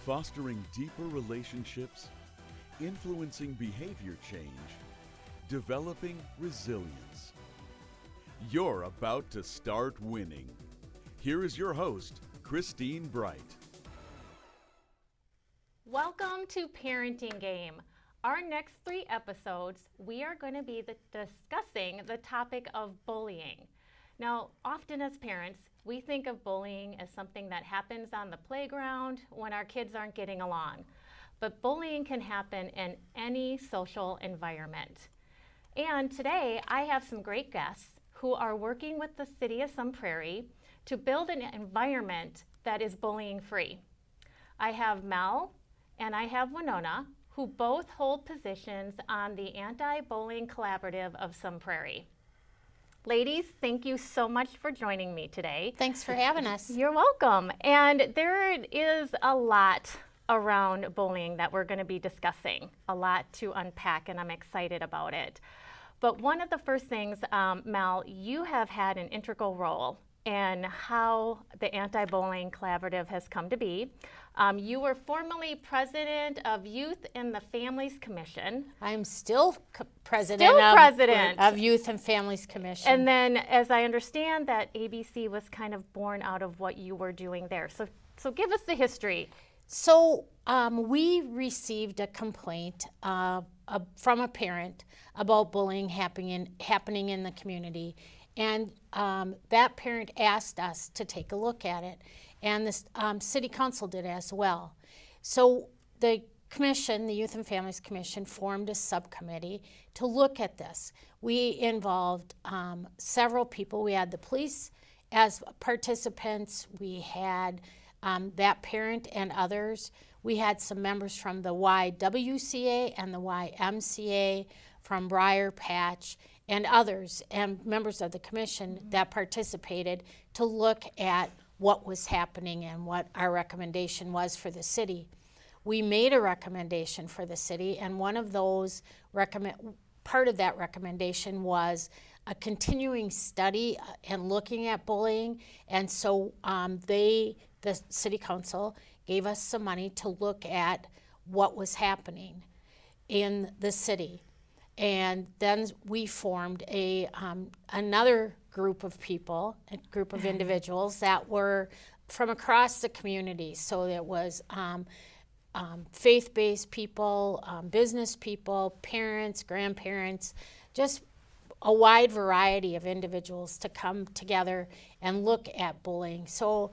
fostering deeper relationships, influencing behavior change, developing resilience. You're about to start winning. Here is your host, Christine Bright. Welcome to Parenting Game. Our next 3 episodes, we are going to be discussing the topic of bullying. Now, often as parents, we think of bullying as something that happens on the playground when our kids aren't getting along. But bullying can happen in any social environment. And today, I have some great guests who are working with the City of Sun Prairie to build an environment that is bullying-free. I have Mel and I have Winona, who both hold positions on the Anti-Bullying Collaborative of Sun Prairie. Ladies, thank you so much for joining me today. Thanks for having us. You're welcome. And there is a lot around bullying that we're going to be discussing, a lot to unpack, and I'm excited about it. But one of the first things, Mel, you have had an integral role in how the Anti-Bullying Collaborative has come to be. You were formerly president of Youth and the Families Commission. I'm still president of Youth and Families Commission. And then, as I understand, that ABC was kind of born out of what you were doing there. So give us the history. So we received a complaint from a parent about bullying happening in the community. And that parent asked us to take a look at it. And the City Council did as well. So the commission, the Youth and Families Commission, formed a subcommittee to look at this. We involved several people. We had the police as participants. We had that parent and others. We had some members from the YWCA and the YMCA, from Briar Patch, and others, and members of the commission that participated to look at what was happening and what our recommendation was for the city. We made a recommendation for the city, and one of those part of that recommendation was a continuing study and looking at bullying. And so the City Council gave us some money to look at what was happening in the city. And then we formed another group of people, a group of individuals that were from across the community. So it was faith-based people, business people, parents, grandparents, just a wide variety of individuals to come together and look at bullying. So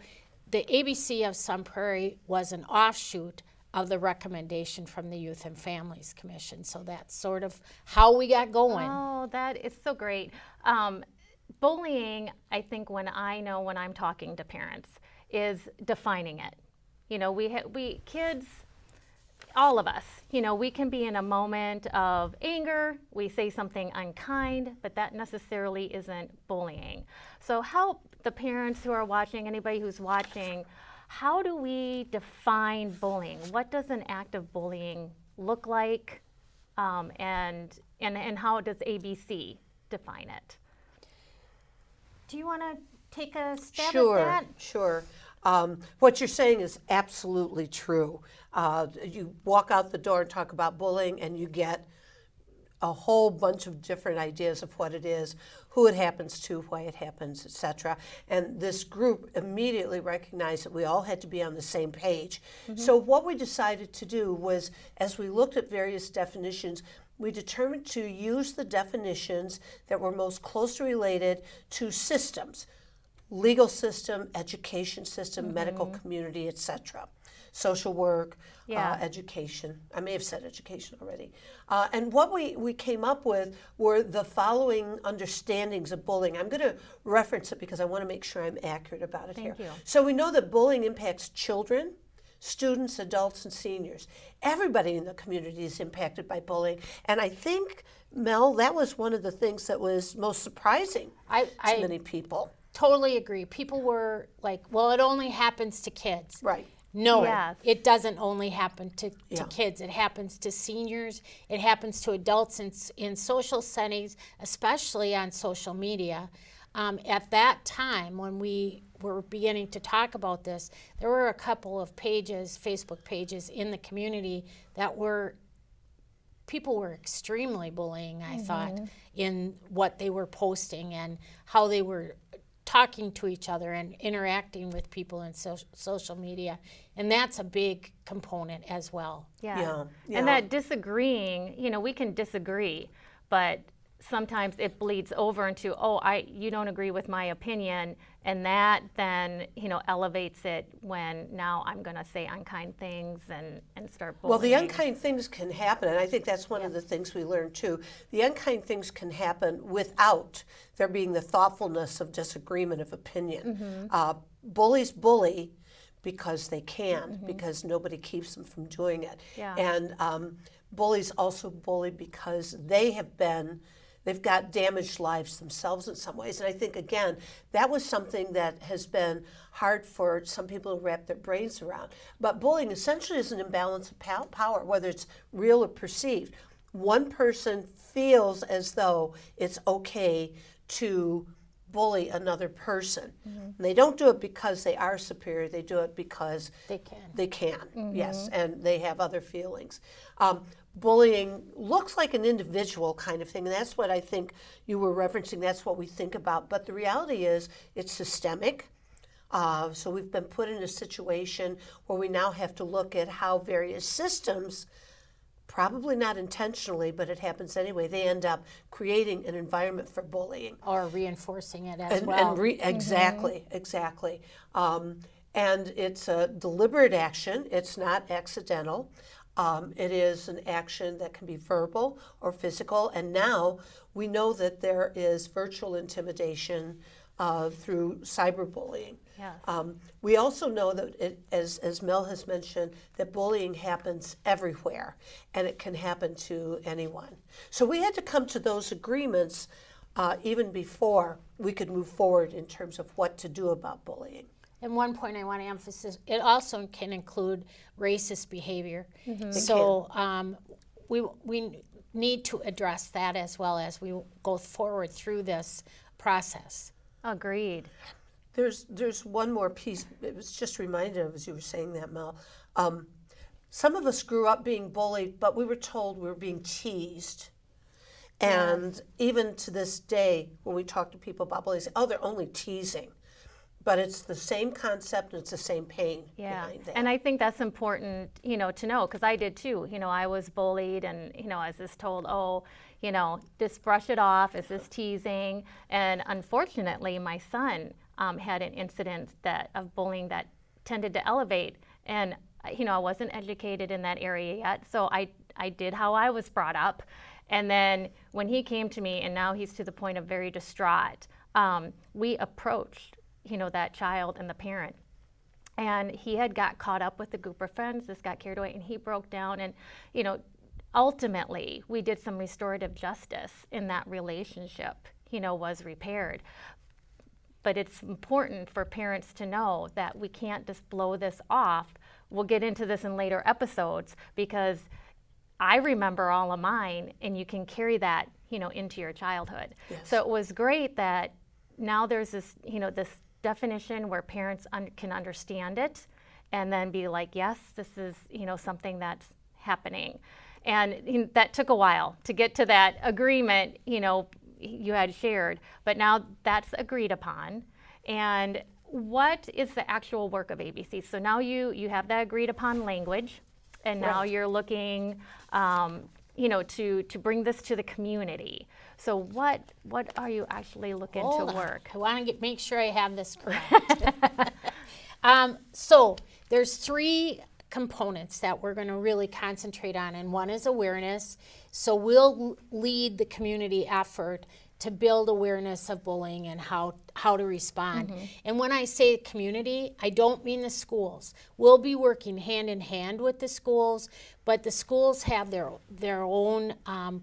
the ABC of Sun Prairie was an offshoot of the recommendation from the Youth and Families Commission. So that's sort of how we got going. Oh, that is so great. Bullying, I think when I'm talking to parents, is defining it. You know, we kids, all of us, you know, we can be in a moment of anger, we say something unkind, but that necessarily isn't bullying. So help the parents who are watching, anybody who's watching, how do we define bullying? What does an act of bullying look like? And how does ABC define it? Do you want to take a stab at that? Sure. What you're saying is absolutely true. You walk out the door and talk about bullying, and you get a whole bunch of different ideas of what it is, who it happens to, why it happens, etc. And this group immediately recognized that we all had to be on the same page. Mm-hmm. So what we decided to do was, as we looked at various definitions, we determined to use the definitions that were most closely related to systems, legal system, education system, medical community, etc. Social work, education. I may have said education already. And what we came up with were the following understandings of bullying. I'm going to reference it because I want to make sure I'm accurate about it here. Thank you. So we know that bullying impacts children, students, adults, and seniors. Everybody in the community is impacted by bullying. And I think, Mel, that was one of the things that was most surprising to many people. Totally agree. People were like, well, it only happens to kids. Right. No, Yes. it doesn't only happen to kids. It happens to seniors. It happens to adults in social settings, especially on social media. at that time when we were beginning to talk about this, there were a couple of pages, Facebook pages in the community that people were extremely bullying, I thought, in what they were posting and how they were talking to each other and interacting with people in social media. And that's a big component as well. Yeah. And that disagreeing, we can disagree, but sometimes it bleeds over into, you don't agree with my opinion, and that then, elevates it when now I'm going to say unkind things and start bullying. Well, the unkind things can happen, and I think that's one of the things we learned too. The unkind things can happen without there being the thoughtfulness of disagreement of opinion. Bullies bully because they can, because nobody keeps them from doing it. Yeah. And bullies also bully because they've got damaged lives themselves in some ways. And I think, again, that was something that has been hard for some people to wrap their brains around. But bullying essentially is an imbalance of power, whether it's real or perceived. One person feels as though it's okay to bully another person. And they don't do it because they are superior. They do it because they can. Yes, and they have other feelings. Bullying looks like an individual kind of thing, and that's what I think you were referencing. That's what we think about. But the reality is it's systemic. So we've been put in a situation where we now have to look at how various systems, probably not intentionally, but it happens anyway, they end up creating an environment for bullying. Or reinforcing it as well. Exactly. And it's a deliberate action. It's not accidental. It is an action that can be verbal or physical. And now we know that there is virtual intimidation through cyberbullying. Yes. We also know that, as Mel has mentioned, that bullying happens everywhere, and it can happen to anyone. So we had to come to those agreements even before we could move forward in terms of what to do about bullying. And one point I want to emphasize, it also can include racist behavior. So we need to address that as well as we go forward through this process. Agreed. There's one more piece. It was just reminded of as you were saying that, Mel. Some of us grew up being bullied, but we were told we were being teased. And even to this day, when we talk to people about bullying, they say, they're only teasing. But it's the same concept and it's the same pain behind that. And I think that's important, to know, because I did too. I was bullied and, I was just told, just brush it off. Is this teasing? And unfortunately, my son had an incident of bullying that tended to elevate. And, I wasn't educated in that area yet. So I did how I was brought up. And then when he came to me, and now he's to the point of very distraught, we approached that child and the parent. And he had got caught up with a group of friends, this got carried away, and he broke down. And, ultimately, we did some restorative justice in that relationship, was repaired. But it's important for parents to know that we can't just blow this off. We'll get into this in later episodes because I remember all of mine, and you can carry that, into your childhood. Yes. So it was great that now there's this, this definition where parents can understand it and then be like, yes, this is, something that's happening. And that took a while to get to that agreement, you had shared, but now that's agreed upon. And what is the actual work of ABC? So now you have that agreed upon language, and now you're looking, to bring this to the community. So what are you actually looking to work? I want to make sure I have this correct. So there's 3 components that we're going to really concentrate on, and one is awareness. So we'll lead the community effort to build awareness of bullying and how to respond. And when I say community, I don't mean the schools. We'll be working hand in hand with the schools, but the schools have their own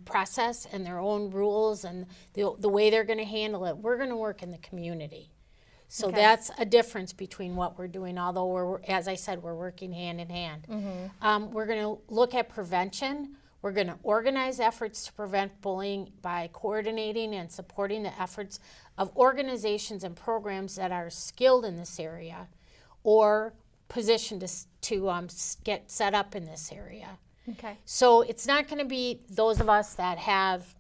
process and their own rules and the way they're going to handle it. We're going to work in the community. So that's a difference between what we're doing, although as I said, we're working hand in hand. We're going to look at prevention. We're going to organize efforts to prevent bullying by coordinating and supporting the efforts of organizations and programs that are skilled in this area or positioned to get set up in this area. Okay. So it's not going to be those of us that have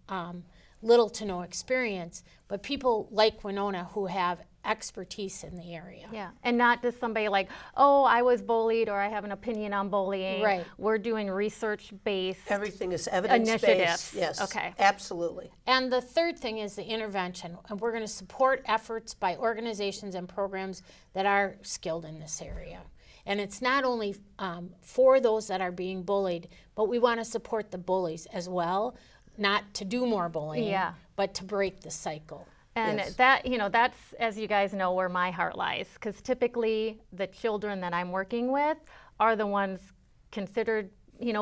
little to no experience, but people like Winona who have expertise in the area. Yeah, and not just somebody like, oh, I was bullied or I have an opinion on bullying. Right. We're doing research-based Everything is evidence-based. initiatives. Yes. Okay. Absolutely. And the third thing is the intervention. And we're going to support efforts by organizations and programs that are skilled in this area. And it's not only for those that are being bullied, but we want to support the bullies as well, not to do more bullying, Yeah. but to break the cycle. And Yes. that, that's, as you guys know, where my heart lies, because typically the children that I'm working with are the ones considered,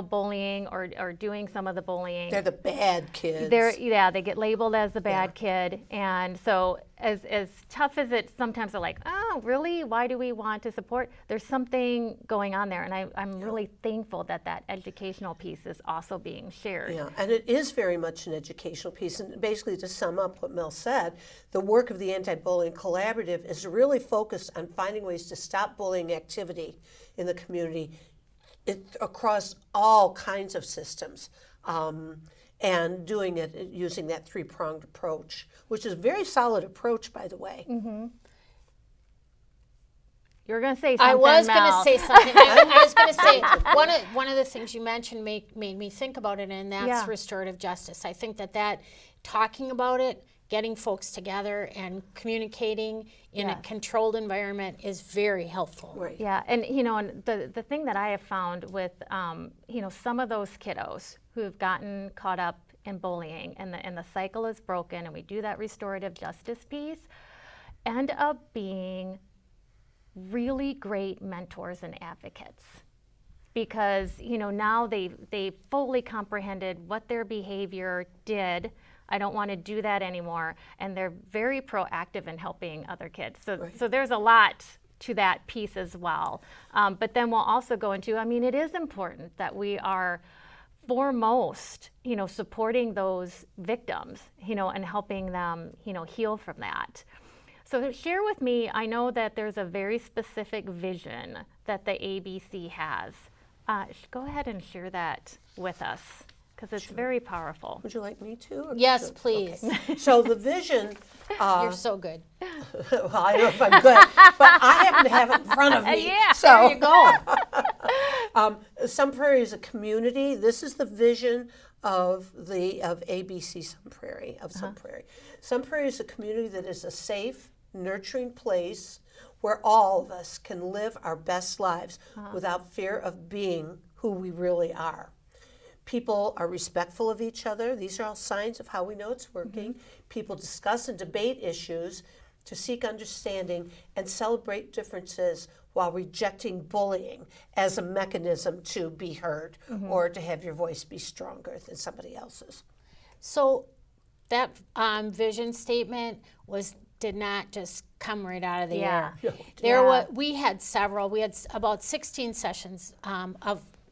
bullying or doing some of the bullying. They're the bad kids. They get labeled as the bad kid. And so as tough as it sometimes are like, oh, really? Why do we want to support? There's something going on there. And I'm really thankful that educational piece is also being shared. Yeah, and it is very much an educational piece. And basically, to sum up what Mel said, the work of the Anti-Bullying Collaborative is really focused on finding ways to stop bullying activity in the community across all kinds of systems, and doing it using that three-pronged approach, which is a very solid approach, by the way. Mm-hmm. You're going to say something, I was going to Mel. say something. I was going to say one of the things you mentioned made me think about it, and that's restorative justice. I think that talking about it, getting folks together and communicating in a controlled environment is very helpful. Right. Yeah, and and the thing that I have found with some of those kiddos who have gotten caught up in bullying and the cycle is broken, and we do that restorative justice piece, end up being really great mentors and advocates, because now they fully comprehended what their behavior did. I don't want to do that anymore, and they're very proactive in helping other kids. So there's a lot to that piece as well. But then we'll also go into, it is important that we are foremost, supporting those victims, and helping them, heal from that. So share with me, I know that there's a very specific vision that the ABC has. Go ahead and share that with us, because it's very powerful. Would you like me to? Or Yes, please. Okay. So the vision. You're so good. Well, I don't know if I'm good, but I happen to have it in front of me. Yeah, so, there you go. Sun Prairie is a community. This is the vision of ABC Sun Prairie, Sun Prairie. Sun Prairie is a community that is a safe, nurturing place where all of us can live our best lives without fear of being who we really are. People are respectful of each other. These are all signs of how we know it's working. People discuss and debate issues to seek understanding and celebrate differences while rejecting bullying as a mechanism to be heard or to have your voice be stronger than somebody else's. So that vision statement did not just come right out of the air. We had several. We had about 16 sessions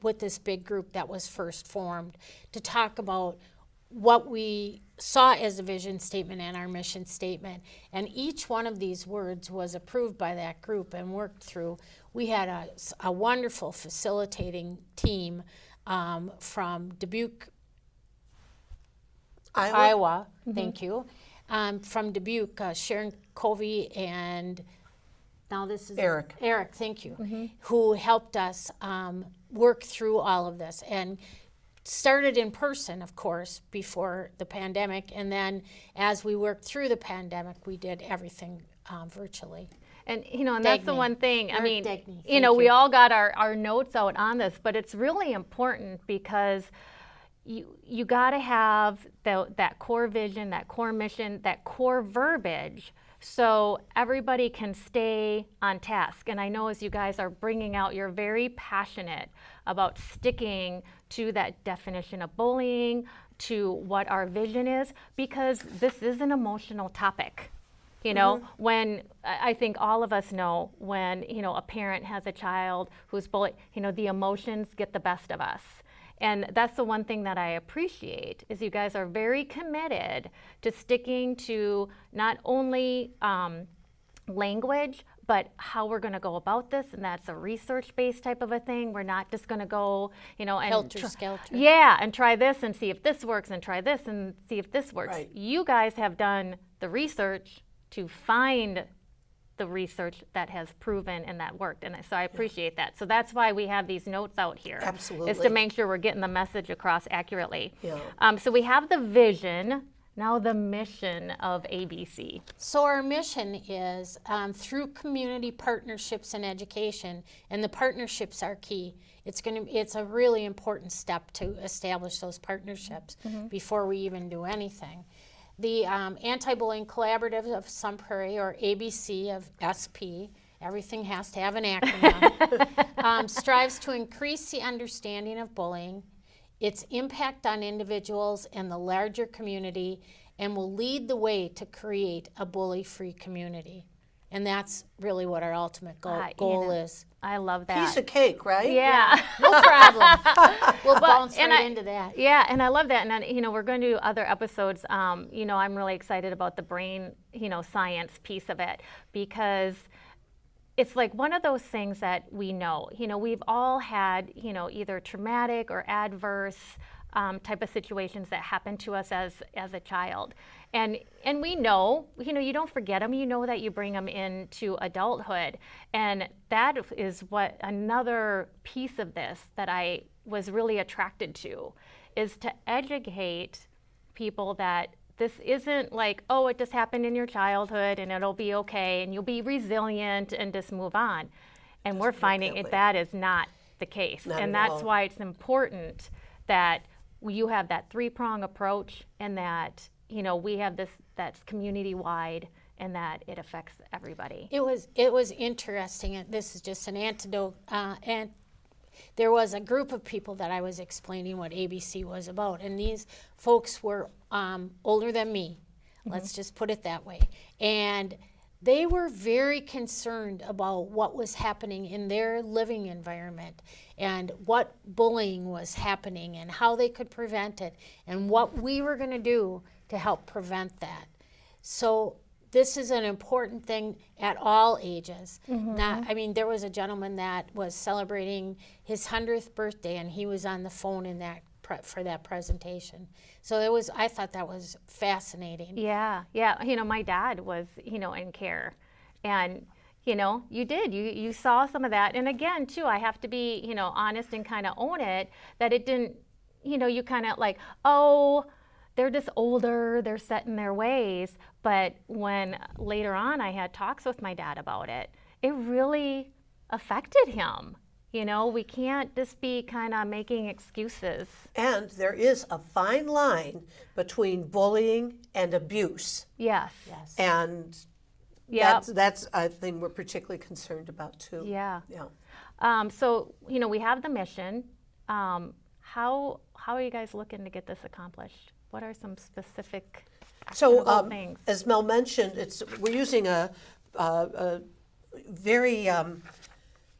with this big group that was first formed to talk about what we saw as a vision statement and our mission statement. And each one of these words was approved by that group and worked through. We had a wonderful facilitating team from Dubuque, Iowa. Thank you. From Dubuque, Sharon Covey and now this is Eric. Eric, thank you, who helped us work through all of this and started in person, of course, before the pandemic. And then as we worked through the pandemic, we did everything virtually. And and that's the one thing. We we all got our notes out on this, but it's really important because you got to have that core vision, that core mission, that core verbiage, so everybody can stay on task. And I know as you guys are bringing out, you're very passionate about sticking to that definition of bullying, to what our vision is, because this is an emotional topic. When I think all of us know when, a parent has a child who's bullied, the emotions get the best of us. And that's the one thing that I appreciate is you guys are very committed to sticking to not only language, but how we're going to go about this, and that's a research-based type of a thing. We're not just going to go, and Helter-skelter. Yeah, and try this and see if this works, and try this and see if this works. Right. You guys have done the research to find the research that has proven and that worked, and so I appreciate that. So that's why we have these notes out here. Absolutely. Is to make sure we're getting the message across accurately. Yeah. So we have the vision. Now the mission of ABC. So our mission is through community partnerships and education, and the partnerships are key. It's a really important step to establish those partnerships before we even do anything. The Anti-Bullying Collaborative of Sun Prairie, or ABC of SP, everything has to have an acronym, strives to increase the understanding of bullying, its impact on individuals and the larger community, and will lead the way to create a bully-free community. And that's really what our ultimate goal is. I love that. Piece of cake, right? Yeah. No problem. We'll bounce right into that. Yeah, and I love that. And then, we're going to do other episodes. I'm really excited about the brain, science piece of it, because it's like one of those things that we know. We've all had, either traumatic or adverse type of situations that happen to us as a child. And we know, you don't forget them. You know that you bring them into adulthood. And that is what another piece of this that I was really attracted to, is to educate people that this isn't like, oh, it just happened in your childhood and it'll be okay and you'll be resilient and just move on. And we're finding that is not the case. And that's why it's important that you have that three-prong approach, and that, we have this that's community-wide, and that it affects everybody. It was interesting, and this is just an antidote, and there was a group of people that I was explaining what ABC was about, and these folks were older than me, let's just put it that way, and they were very concerned about what was happening in their living environment and what bullying was happening and how they could prevent it and what we were going to do to help prevent that. So this is an important thing at all ages. There was a gentleman that was celebrating his 100th birthday, and he was on the phone in that for that presentation. So I thought that was fascinating. Yeah. My dad was, in care, and you saw some of that. And again, too, I have to be, honest and kind of own it, that it didn't, you kind of like, oh, they're just older, they're set in their ways. But when later on I had talks with my dad about it, it really affected him. We can't just be kind of making excuses. And there is a fine line between bullying and abuse. Yes. And Yep. that's a thing we're particularly concerned about too. Yeah. Yeah. So, we have the mission. How are you guys looking to get this accomplished? What are some specific things? As Mel mentioned, we're using a very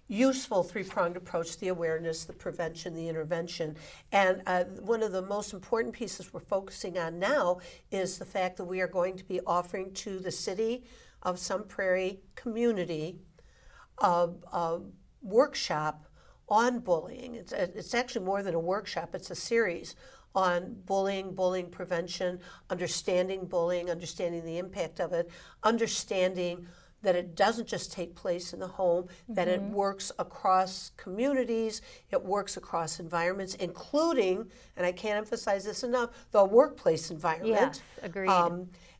useful three-pronged approach: the awareness, the prevention, the intervention. And one of the most important pieces we're focusing on now is the fact that we are going to be offering to the City of Sun Prairie community a workshop on bullying. It's actually more than a workshop, it's a series on bullying prevention, understanding bullying, understanding the impact of it, understanding that it doesn't just take place in the home, that it works across communities, it works across environments, including, and I can't emphasize this enough, the workplace environment. Yes, agreed.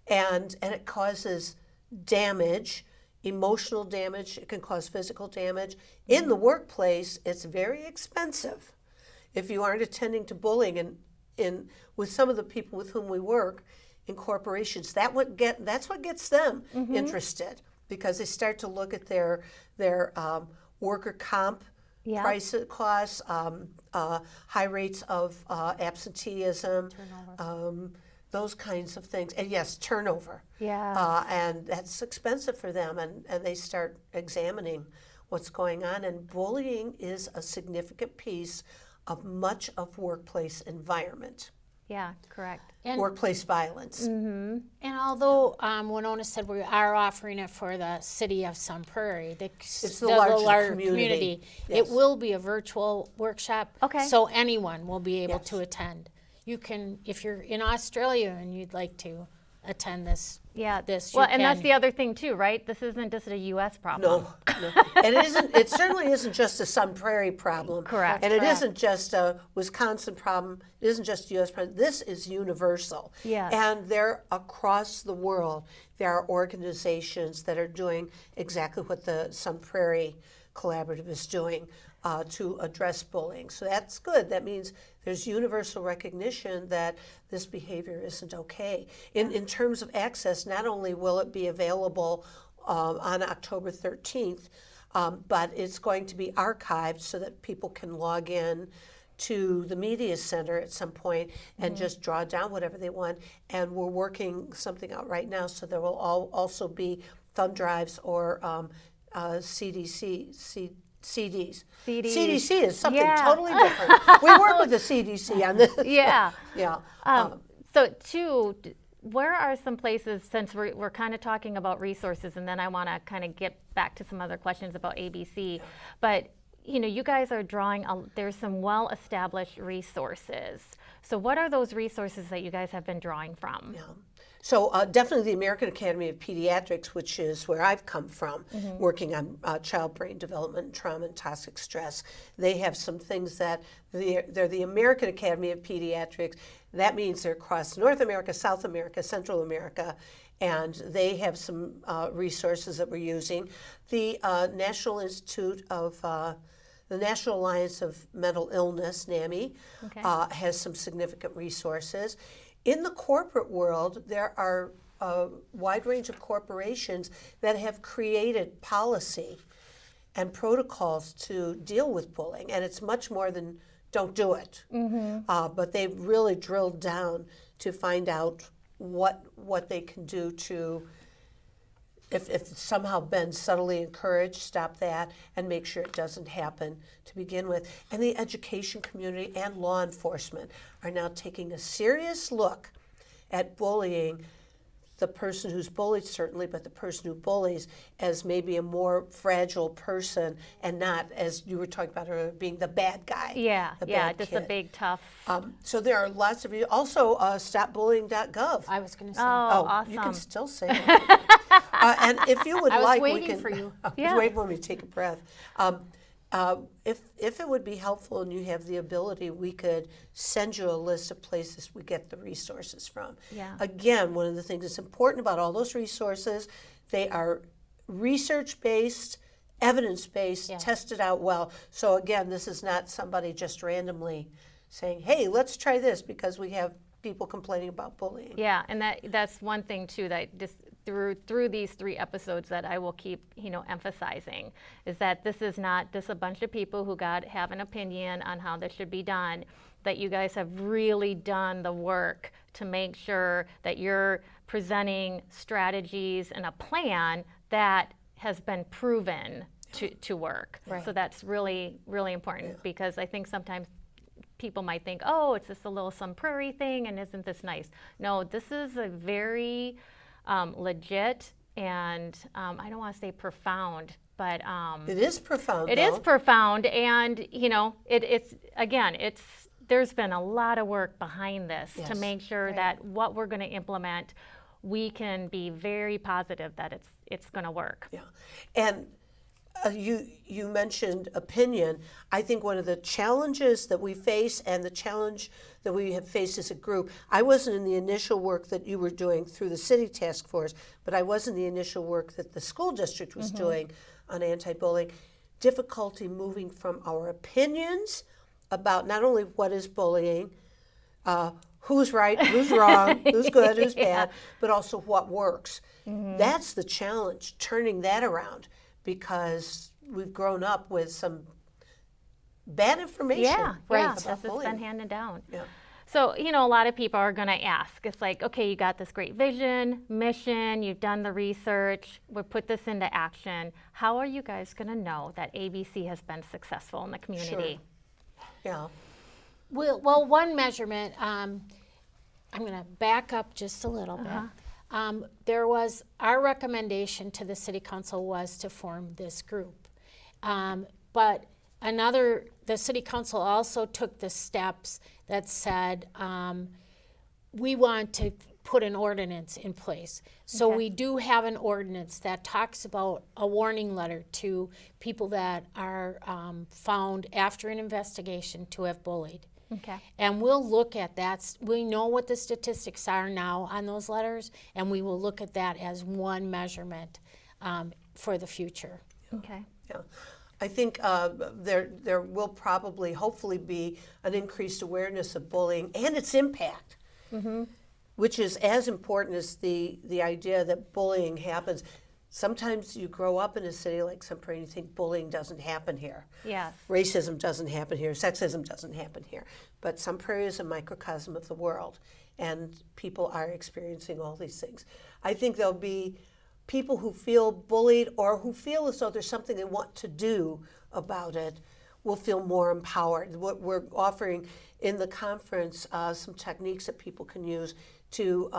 And it causes damage, emotional damage, it can cause physical damage. In the workplace, it's very expensive. If you aren't attending to bullying in with some of the people with whom we work in corporations, that's what gets them interested, because they start to look at their worker comp price costs, high rates of absenteeism, those kinds of things, and yes, turnover. Yeah. And that's expensive for them, and they start examining what's going on. And bullying is a significant piece of much of workplace environment, Yeah, correct. And workplace violence. And although Winona said we are offering it for the city of Sun Prairie, It's the larger larger community. it Yes. will be a virtual workshop, Okay. so anyone will be able Yes. to attend. You can, if you're in Australia and you'd like to attend this, Yeah. this Well, you and that's can. the other thing too, right? This isn't just a U.S. problem. No. And it isn't. It certainly isn't just a Sun Prairie problem. Correct. And it Correct. isn't just a Wisconsin problem. It isn't just a U.S. problem. This is universal. Yes. And they're across the world. There are organizations that are doing exactly what the Sun Prairie Collaborative is doing to address bullying. So that's good. That means there's universal recognition that this behavior isn't okay. In terms of access, not only will it be available on October 13th, but it's going to be archived so that people can log in to the media center at some point and just draw down whatever they want. And we're working something out right now, so there will also be thumb drives or CDs. CDC is something Yeah. totally different. We work with the CDC on this. Yeah. Yeah. So, two, where are some places, since we're kind of talking about resources, and then I want to kind of get back to some other questions about ABC, but you guys are drawing, there's some well-established resources. So what are those resources that you guys have been drawing from? Yeah. So definitely the American Academy of Pediatrics, which is where I've come from, working on child brain development, trauma, and toxic stress. They have some things that they're the American Academy of Pediatrics. That means they're across North America, South America, Central America, and they have some resources that we're using. The National Institute of the National Alliance of Mental Illness, NAMI, has some significant resources. In the corporate world, there are a wide range of corporations that have created policy and protocols to deal with bullying, and it's much more than don't do it. But they've really drilled down to find out what they can do to, if it's somehow been subtly encouraged, stop that and make sure it doesn't happen to begin with. And the education community and law enforcement are now taking a serious look at bullying, the person who's bullied certainly, but the person who bullies as maybe a more fragile person and not, as you were talking about earlier, being the bad guy. Yeah, the yeah, bad just kid. a big tough. So there are lots of, also stopbullying.gov. I was going to say. Oh, You can awesome. still say that. And if you would I was like, we waiting can. for you. Yeah. Wait for me to take a breath. If it would be helpful and you have the ability, we could send you a list of places we get the resources from. Yeah. Again, one of the things that's important about all those resources, they are research-based, evidence-based, Yes. tested out well. So again, this is not somebody just randomly saying, hey, let's try this because we have people complaining about bullying. Yeah, and that's one thing too that just through these 3 episodes that I will keep emphasizing is that this is not just a bunch of people who have an opinion on how this should be done. That you guys have really done the work to make sure that you're presenting strategies and a plan that has been proven to work. Right. So that's really, really important because I think sometimes people might think, oh, it's just a little Sun Prairie thing and isn't this nice? No, this is a very legit and I don't want to say profound, but It is profound, it though. is profound, and there's been a lot of work behind this to Yes. make sure that what we're going to implement, we can be very positive that it's going to work. Yeah, and you mentioned opinion. I think one of the challenges that we face and the challenge that we have faced as a group, I wasn't in the initial work that you were doing through the city task force, but I was in the initial work that the school district was doing on anti-bullying. Difficulty moving from our opinions about not only what is bullying, who's right, who's wrong, who's good, who's bad, but also what works. That's the challenge, turning that around, because we've grown up with some bad information. Yeah, about this has bullying. been handed down. Yeah. So, a lot of people are going to ask, it's like, okay, you got this great vision, mission, you've done the research, we put this into action. How are you guys going to know that ABC has been successful in the community? Yeah. Well, one measurement, I'm going to back up just a little bit. There was, our recommendation to the City Council was to form this group. But the City Council also took the steps that said, we want to put an ordinance in place. So we do have an ordinance that talks about a warning letter to people that are found after an investigation to have bullied. Okay. And we'll look at that. We know what the statistics are now on those letters, and we will look at that as one measurement for the future. Okay. Yeah. I think there will probably, hopefully, be an increased awareness of bullying and its impact, which is as important as the idea that bullying happens. Sometimes you grow up in a city like Sun Prairie and you think bullying doesn't happen here. Yes. Racism doesn't happen here. Sexism doesn't happen here. But Sun Prairie is a microcosm of the world, and people are experiencing all these things. I think there'll be people who feel bullied or who feel as though there's something they want to do about it will feel more empowered. What we're offering in the conference, some techniques that people can use to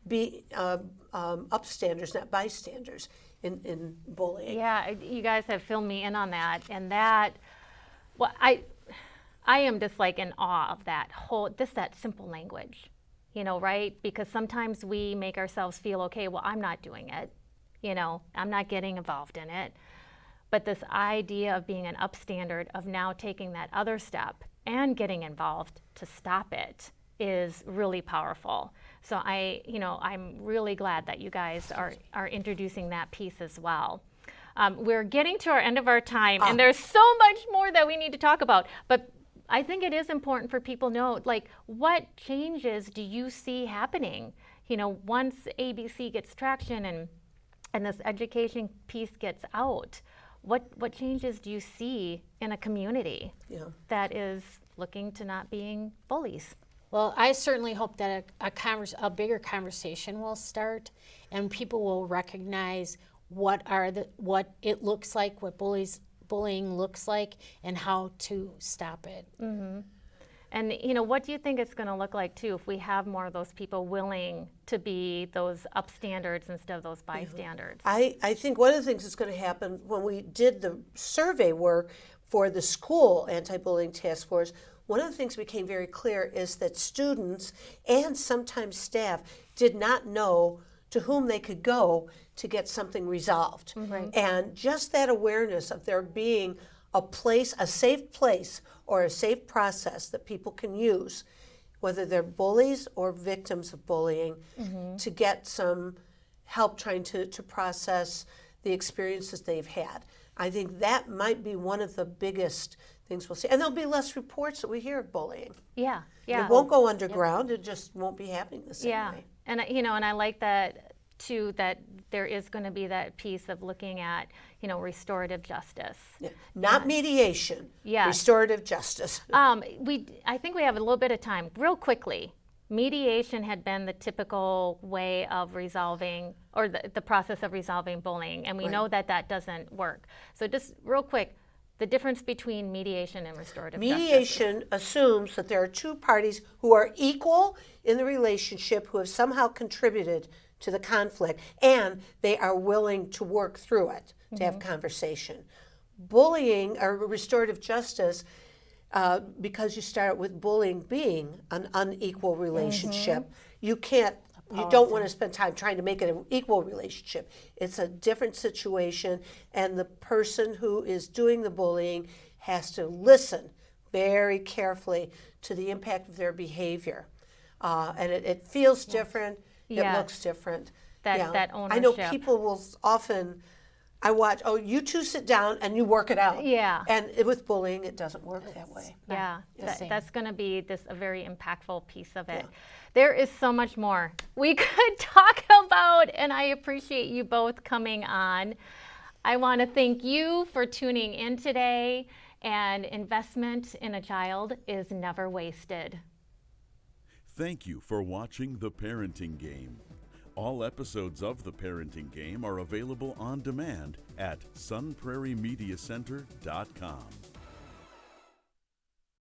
be upstanders, not bystanders in bullying. Yeah, you guys have filled me in on that, and that, well, I am just like in awe of that whole, just that simple language, right? Because sometimes we make ourselves feel, okay, well, I'm not doing it, I'm not getting involved in it. But this idea of being an upstander, of now taking that other step and getting involved to stop it, is really powerful. So I'm really glad that you guys are introducing that piece as well. We're getting to our end of our time, and there's so much more that we need to talk about. But I think it is important for people to know, like, what changes do you see happening? Once ABC gets traction and this education piece gets out, what changes do you see in a community that is looking to not being bullies? Well, I certainly hope that a bigger conversation will start, and people will recognize what it looks like, what bullying looks like, and how to stop it. Mm-hmm. And what do you think it's going to look like too if we have more of those people willing to be those upstanders instead of those bystanders? I think one of the things that's going to happen when we did the survey work for the school anti-bullying task force, one of the things became very clear is that students and sometimes staff did not know to whom they could go to get something resolved. Right. And just that awareness of there being a place, a safe place, or a safe process that people can use, whether they're bullies or victims of bullying, to get some help trying to process the experiences they've had. I think that might be one of the biggest things we'll see. And there'll be less reports that we hear of bullying. Yeah, yeah. It won't go underground. It just won't be happening the same way. And and I like that too, that there is going to be that piece of looking at, restorative justice. Yeah. Not mediation. Yes. Restorative justice. I think we have a little bit of time. Real quickly, mediation had been the typical way of resolving, or the process of resolving bullying, and we know that doesn't work. So just real quick, the difference between mediation and restorative justice. Mediation assumes that there are two parties who are equal in the relationship, who have somehow contributed to the conflict, and they are willing to work through it, to have conversation. Bullying or restorative justice, because you start with bullying being an unequal relationship, you don't want to spend time trying to make it an equal relationship. It's a different situation, and the person who is doing the bullying has to listen very carefully to the impact of their behavior. And it feels different. It looks different. That ownership. I know people will often, I watch, you two sit down and you work it out. Yeah. And with bullying, it doesn't work that way. Yeah, that's going to be a very impactful piece of it. There is so much more we could talk about, and I appreciate you both coming on. I want to thank you for tuning in today, and investment in a child is never wasted. Thank you for watching The Parenting Game. All episodes of The Parenting Game are available on demand at sunprairiemediacenter.com.